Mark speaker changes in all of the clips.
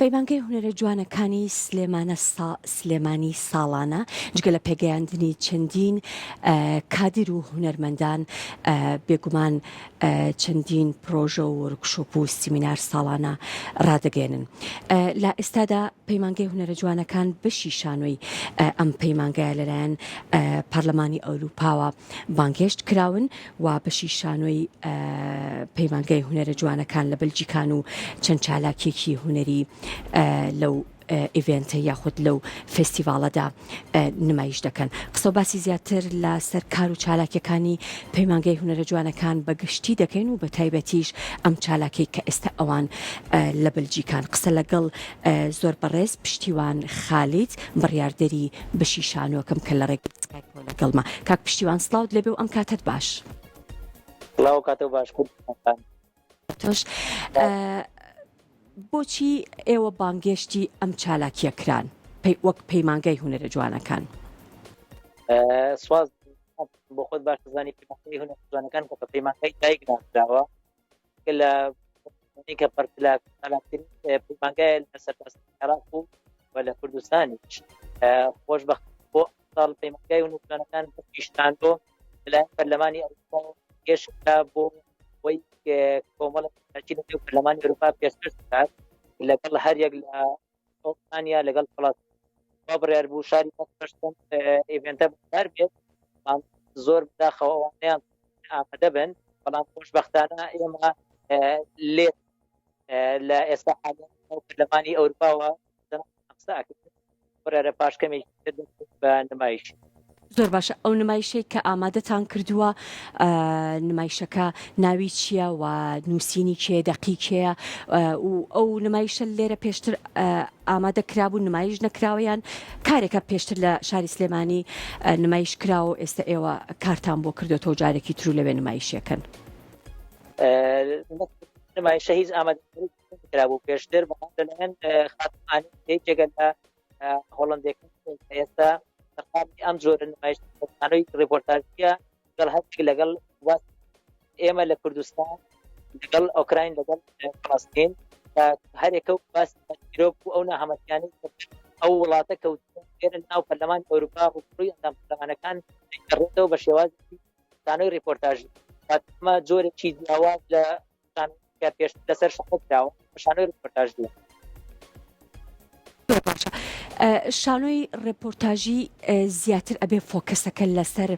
Speaker 1: پەیمانگەی هونەرە جوانەکانی سلێمانی ساڵانە جگە لە پێگەیاندنی چەندین کادر و هونەرمەندان بێگومان چەندین پرۆژە و وەرکشۆپ و سیمینار ساڵانە ڕادەگەێنن. لە ئێستادا پەیمانگەی هونەرە جوانەکان بەشی شانۆی ئەم پەیمانگایە لەلایەن پەرلەمانی ئەوروپاوە بانگهێشت کراون و بەشی شانۆی پەیمانگەی هونەرە جوانەکان لە بەلجیکان و چەند چالاکێکی هونەری لەو ئیڤێنتە یاخود لەو فستیڤالەدا نمایش دەکەن. قسە و باسی زیاتر لە سەر کار و چالاکیەکانی پەیمانگەی هونەرە جوانەکان بەگشتی دەکەین و بە تایبەتیش ئەم چالاکەی کە ئێستا ئەوان لە بەلجیکان. قسە لەگەڵ زۆر بەڕێز پشتیوان خالید بڕیاردەری بەشی شانۆکەم کە لە ڕێگەی سکایپۆ لەگەڵما. کاک پشتیوان سڵاوت لەبێ و ئەم کاتت باش.
Speaker 2: سڵاو کاتە باش.
Speaker 1: تۆش بۆچی ئێوە بانگێشتی ئەم چالاکیە کران وەک پەیمانگەی هونەرە جوانەکان؟
Speaker 2: سواز بۆ خۆت باش زانی پەیمانگەی هونەرە جوانەکان کە بە پەیمانگەی دایکراوە لە کە پەرتلاکترین پەیمانگایە لە سەرباسی عێراق و لە کوردستانیش خۆشبەخت بۆ ساڵ پەیمانگای هونەرە جوانەکان پیشتاندۆ لەلایەن پەرلەمانی ئەوروپا گەشتکرا بۆ وەی کۆمەڵە لە نێو پەرلەمانی ئەوروپا پێشکەش بکات لەگەڵ هەر یەک لە ئۆسپانیا لەگەڵ وڵات بڕیار بوو شاری پێشتن ئیڤێنتە بەکار بێت زۆر بداخەوە ئەوانەیان ئامادە بن، بەڵام خۆشبەختانە ئێمە لێ لە ئێستا پەرلەمانی ئەوروپاوە بڕیارە پاشکەمێکی بە نمایش.
Speaker 1: زۆر باشە. ئەو نمایشەی کە ئامادەتان کردووە نمایشەکە ناوی چییە و نووسینی کێ دەقیقەیە و ئەو نمایشە لێرە پێشتر ئامادە کرابوو نمایش نەکراوەیان کارێکە پێشتر لە شاری سلێمانی نمایش کراوە ئێستا ئێوە کارتان بۆ کردوێتەوە جارێکی تر لەوێ نمایشەکەن؟
Speaker 2: نمایشە هیچ ئامادەکرابوو پێشتر لەلایەن خاتمانی یەکێکە لە هۆڵندێکن ئێستا ئەم جۆرە نمایشەکانەی ڕێپۆرتاژیە لەگەڵ هەرچی لەگەڵ ئێمە لە کوردستان لەگەڵ ئۆکراین لەگەڵ فەڵەستین هەرێکە و باسی تەشکیلۆ بوو ئەو ناهەمەتیانەی ئەو وڵاتە کەوتێنە ناو پەرلەمانی ئەوروپا و ڕووی ئەندام پەرلەمانەکان دەگەڕێتەوە بە شێوازی شانۆی ڕێپۆرتاژی. ئەمە جۆرێکی جیاواز لە شانۆی پێشتر لەسەر شەقە کراوە بە شانۆی ڕێپۆرتاژی.
Speaker 1: شانۆی ڕێپۆرتاژی زیاتر ئەبێ فۆکەسەکە لەسەر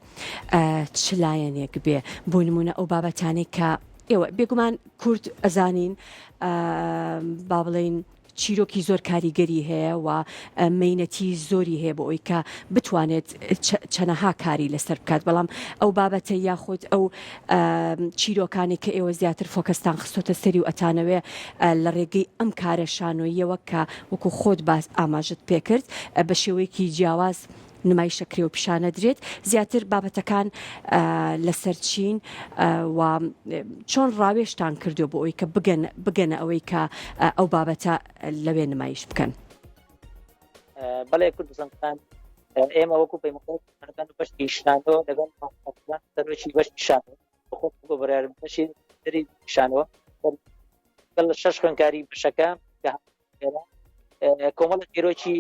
Speaker 1: چلایەنێک بێ بۆ نمونە ئەو بابەتانەی کە ئێوە بێگومان کورد ئەزانین با بڵێن چیرۆکی زۆر کاریگەری هەیە و مەینەتی زۆری هەیە بۆ ئەوی کە بتوانێت چەنەها کاری لەسەر بکات، بەڵام ئەو بابەتە یاخود ئەو چیرۆکانی کە ئێوە زیاتر فۆکەستان خستۆتە سەری و ئەتانەوێ لە ڕێگەی ئەم کارە شانۆییەوە کە وەکو خۆت باس ئاماژت پێکرد بە شێوەیەکی جیاواز نمایشەکرێ و پیشانە درێت زیاتر بابەتەکان لەسەر چین و چۆن ڕاوێشتان کردو بۆ ئەوی کە بگەنە ئەوەی کە ئەو بابەتە لەوێ نمایش بکەن؟
Speaker 2: بەڵێ کوردستان ئێمە وەکو پەیمانگەکان بەشی شانۆ لەگەڵ سەرۆکی بەشی شانۆ بۆ بڕیار بەشی دەری شانۆ لەگەڵ 6 خوێندکاری بەشەکە کە کۆمەڵە تیرۆکی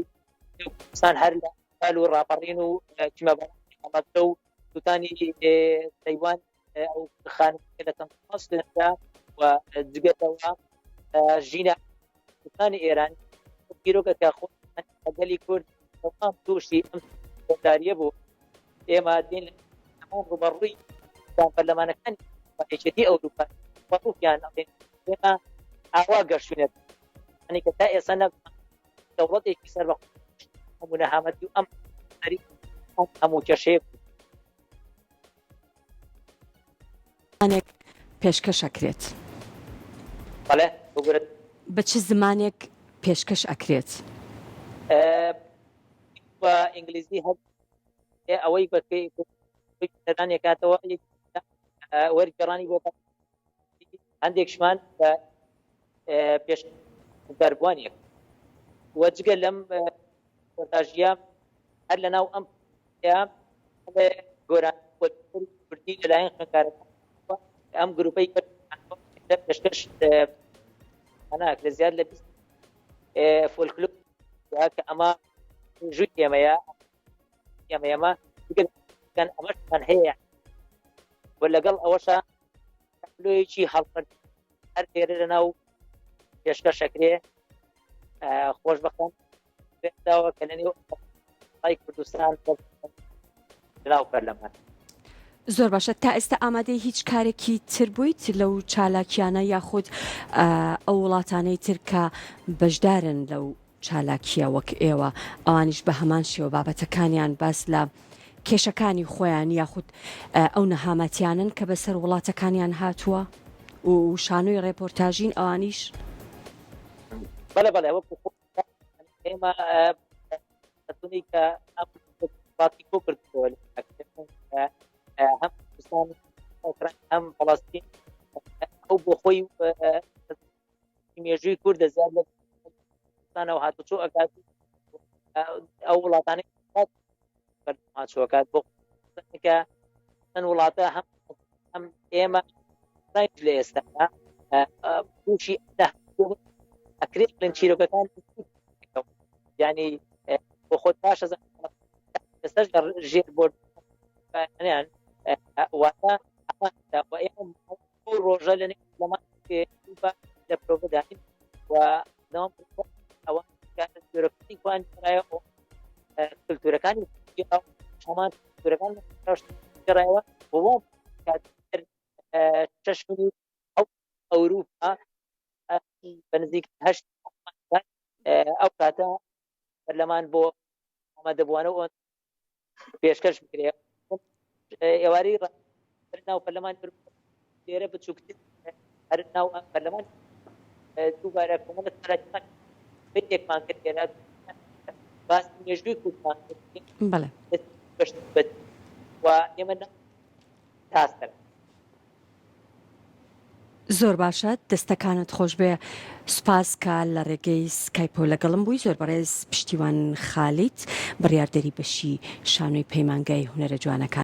Speaker 2: کوردستان هەر لە و ڕاپەڕین و چمەبەرە و سووتانی تەیوان ئەو خانوویە لە تەنقاسدا و جگەتەوە ژینە سووتانی ئێران پیرۆکە کە خۆگەلی کورد تووشی ئەم داریە بوو. ئێمە دێن هەموو ڕوبەڕووی پەرلەمانەکانی یەکێتی ئەوروپا وەقوفیان ئێمە ئاوا گەشتونێت ئەنی کە تا ئێستا دەوڵەتێکی سەر بەخۆ هەموو نەهامەتی و ئەم هەموو کێشەیە
Speaker 1: پێشکەش ئەکرێت.
Speaker 2: بەڵێ
Speaker 1: بە چ زمانێک پێشکەش ئەکرێت؟
Speaker 2: بە ئینگلیزی هەر ئەوەی بەکەی کاتەوە وەرگەڕانی بۆ هەندێکشمان پێشبوانیەک وەجگە لەم ڕێپۆرتاژیە هەر لە ناو ئەم گۆرانی کوردی لەلایەن خوێندکارەکان ئەم گروپەی پێشکەش لە زیاد لە فۆلکلۆر کە ئەمە ژووی ئێمەیە ئێمە دیگەن ئەمەشمان هەیە و لەگەڵ ئەوەشە لۆیەکی هەڵبەرد هەر لێرە لەناو پێشکەشەکرێ خۆشبەختانە پێداوە کە لەنێو کوردستان لەناو پەرلەمان.
Speaker 1: زۆر باشە، تا ئێستا ئامادەی هیچ کارێکی تر بوویت لەو چالاکیانە یاخود ئەو وڵاتانەی تر کە بەشدارن لەو چالاکیە وەک ئێوە ئەوانیش بە هەمان شێوە بابەتەکانیان باس لە کێشەکانی خۆیان یاخود ئەو نەهامەتیانن کە بەسەر وڵاتەکانیان هاتووە و شانۆی ڕێپۆرتاژین ئەوانیش؟
Speaker 2: بەڵێ بەڵێ وەکو ئێمە دەتوانین کە باتی کۆ کردەوە هەم کوردستان هەم فەڵەستین ئەو بۆ خۆی مێژووی کوردە زیاد لە کوردستانەوە هاتوچۆ ئەکات ئەو وڵاتانەی هاتوچۆکات بۆ کە چەند وڵاتە هەم ئێمە لە ئێستا تووشی ئەکرێت لەن چیرۆکەکان ینی بۆ خۆت باش ئێستاش ژێر بۆیان واتە ڕۆژە لە لەمان لە پرۆڤداین و ئەوە جۆرەکانی کوان کلتورەکانی شامان کلتورەکان گەڕایەوە بۆ چەشمنی ئەوروپا بە نزیک هەشت ئەو کاتە پەرلەمان بۆ ئامادەبووانەوە پێشکەش بکرێت ئێواری ناو پەرلەمان لێرە بچووکتر هەر ناو پەرلەمان دووبارە کۆمەڵە سەرەکیمان یەکمان کرد لێرە باسی مێژووی کوردمان
Speaker 1: بەڵێ
Speaker 2: و ئێمە تاستەر.
Speaker 1: زۆر باشە، دەستەکانت خۆش بێ. سوپاس کە لە ڕێگەی سکایپۆ لەگەڵم بووی. زۆر بەڕێز پشتیوان خالیت بڕیاردەری بەشی شانۆی پەیمانگای هونەرە جوانەکان.